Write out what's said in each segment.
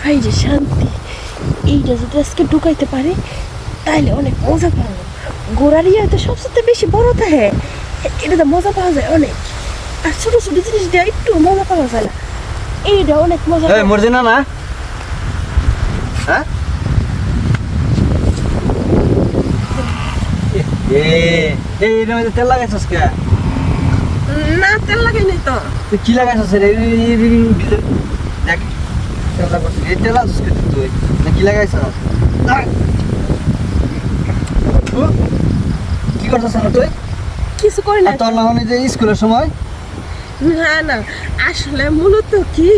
ভাই যে শান্তি, এইটা যদি আজকে ঢুকাইতে পারে তাইলে অনেক মজা পাবো। ঘোড়ার ইয়েতে সবচেয়ে বেশি বড় থাকে, এটাতে মজা পাওয়া যায় অনেক। আর ছোট ছোট জিনিস দিয়ে একটু মজা পাওয়া যায় না, এইটা অনেক মজা। মর্জিনা না হ্যাঁ এর মধ্যে তেল লাগাইছস কে? না তেল লাগাই নাই তো। তুই কি লাগাইছস রে? দেখ তেল লাগাইছস, এই তেল লাগাইছস কে তুই? না কি লাগাইছস? কি করছস না তুই? কিছু করি না। তোর না মানে যে স্কুলের সময়? না না, আসলে মূলত কি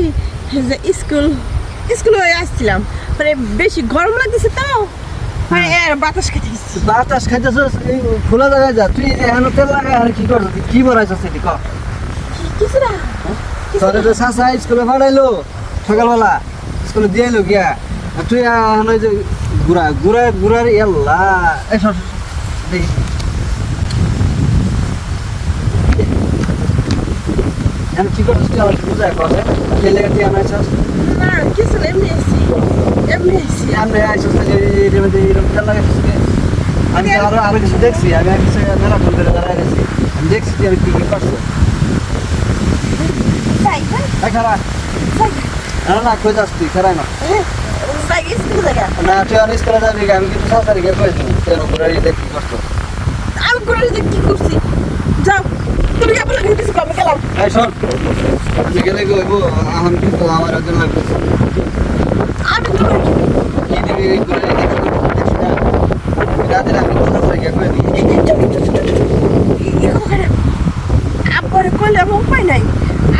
যে স্কুলে আসছিলাম, মানে বেশি গরম লাগতেছে তো, মানে এর বাতাস খেতে গেছি। বাতাস খাইতেছস খোলা জায়গায় যা। তুই এখন তেল লাগাই আর কি করছস? কি বলাইছস এটি ক? কিছু না। তোরে তো সাসা স্কুলে পাঠাইলো সকালবেলা, স্কুলে দিয়ে এলো গিয়া, আর তুই এখন ওই যে ঘুরার এল্লা দেখি এখন কি করছিস তুই? আমার বুঝায় কথা খেলে তুই আনাইছস না কিছু না, এমনি আইছি আমরা আইছস এর মধ্যে এরকম তেল লাগাইছস কে? আমি তো আরো কিছু দেখছি, আমি আর কিছু মেলা ফোন করে দাঁড়ায় গেছি, আমি দেখছি তুই আমি কি কি করছো। খারাপ না কই যাস তুই? খারাপ না না, তুই আর স্কুলে যাবি, আমি কিন্তু সাসারি গিয়ে কই দিই তেল ঘুরার ইয়ে দেখি করছো। আমি করে কি করছি? যাও তুমি কি বলে কিছু কমে গেলাম। এই শোন, আমি গেলে কইব এখন কিন্তু আমার একজন লাগবে। আমি তো কি দিবি এই ঘুরার ইয়ে দেখি না রাতে আমি তো সাসারি গিয়ে কই দিই। আব্বারে কইলে আমার উপায় নাই,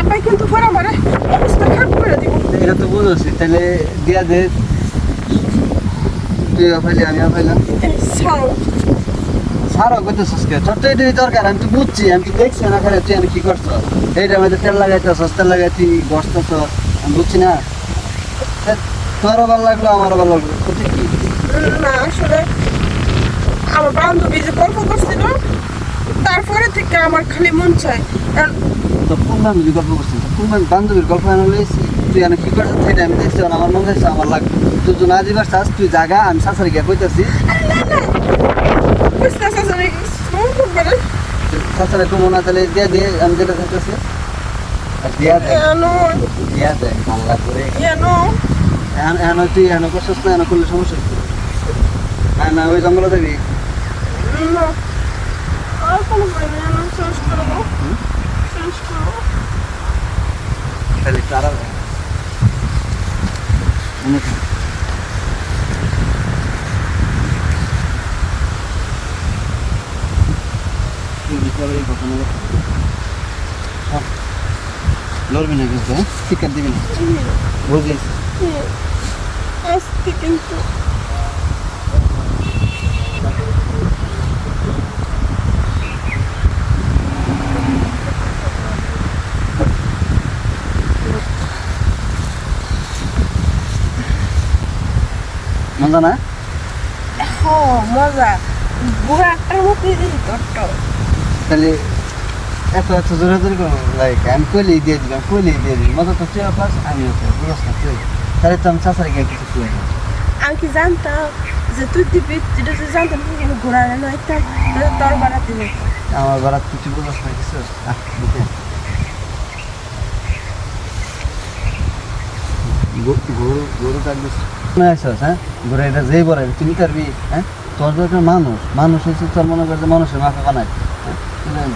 আব্বাই কিন্তু পরে আমার অবস্থা খারাপ করে দিব। এটা তো বুঝছি, তাহলে দিয়া দে, তুই আফাইলি আমি আফাইলাম। ছাড়ো সারা কইতেছিস কে? তোর তো এটাই দরকার, আমি তো বুঝছি, আমি তো দেখছি না খারাপ তুই আমি কি করছো। এইটার মধ্যে তেল লাগাইতেছস, তেল লাগাই তুই বসতেছস, আমি বুঝছি না। তোরও ভালো লাগলো আমারও ভালো লাগলো, বুঝছি কি না, আসলে আমার বান্ধবী যে গল্প করছিল তারপরে থেকে আমার খালি মন চায়। তো কোন বান্ধবীর গল্প করছিস? কোন বান্ধবীর গল্প এনে লইছি? তুই এনে কি করছিস সেটা আমি দেখছি, আমার মন চাইছে আমার লাগবে। তুই তো না দিবার চাস, তুই জাগা, আমি শাশুড়ি গিয়ে কইতাছি। শাশুড়ি তো মনে তাহলে দিয়া দিয়ে আমি যেটা চাইতেছি দিয়া দে, দিয়া দে আল্লাহ করে। এখন তুই এখন করছিস না, এখন করলে সমস্যা কি? হ্যাঁ না, ওই জঙ্গলে যাবি? তাহলে তারা লড়বি না কিন্তু, হ্যাঁ শিক্ষা দিবি না, বুঝিস? আজকে কিন্তু মজা না? মজা বুড়া একটার মতোই দিলি তোর। তাহলে এত জোরে জোরে করবো লাইক আমি কইলেই দিয়ে দিলাম, কইলেই দিয়ে দিবি, মজা তো তুই পাস আমিও তো বুঝস না তুই, তাহলে তো আমি চাষারে গিয়ে কিছু তুই। আমি কি জানতাম যে তুই দিবি? যেটা তুই জানতাম তুই কিন্তু ঘোরা না একটা তোর বাড়াতে নেই। আমার বারাত কিছু বুঝস না কিছু। গরু কাটবি হ্যাঁ, ঘুরে এটা যেই বলে তুমি পারবি? হ্যাঁ তোর তো একটা মানুষ হচ্ছে, তোর মনে করছে মানুষের মাথা বানায়,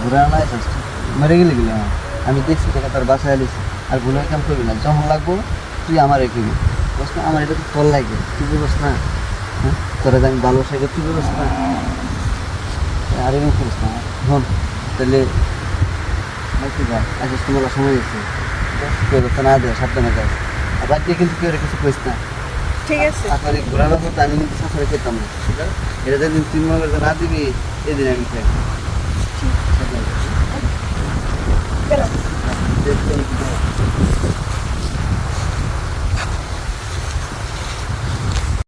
ঘুরে আনা আসছিস মেরে গেলে গেলে। আমি দেখছি তোকে তোর বাসায় আলিস, আর ভুলের কাম করবি না, যখন লাগবো তুই আমার রেখবি, বুঝ না? আমার এটা তো তোর লাগে, তুই বুঝস না? হ্যাঁ তোরা আমি ভালোবাসাই তুই বুঝস না? আর এমন করিস না শোন, তাহলে আচ্ছা তোমার সময় গেছে, কেউ না দেয় সাবধানে যাস, আর বাদ দিয়ে কিন্তু কেউ কিছু করিস না, ঠিক আছে? আপনার ঘোরানোর মতো আমি কিন্তু শাশুড়ি খেতাম না, ঠিক আছে? এটা যেদিন তুই মনে করতে না দিবি এদিন আমি খাই। গেলাম।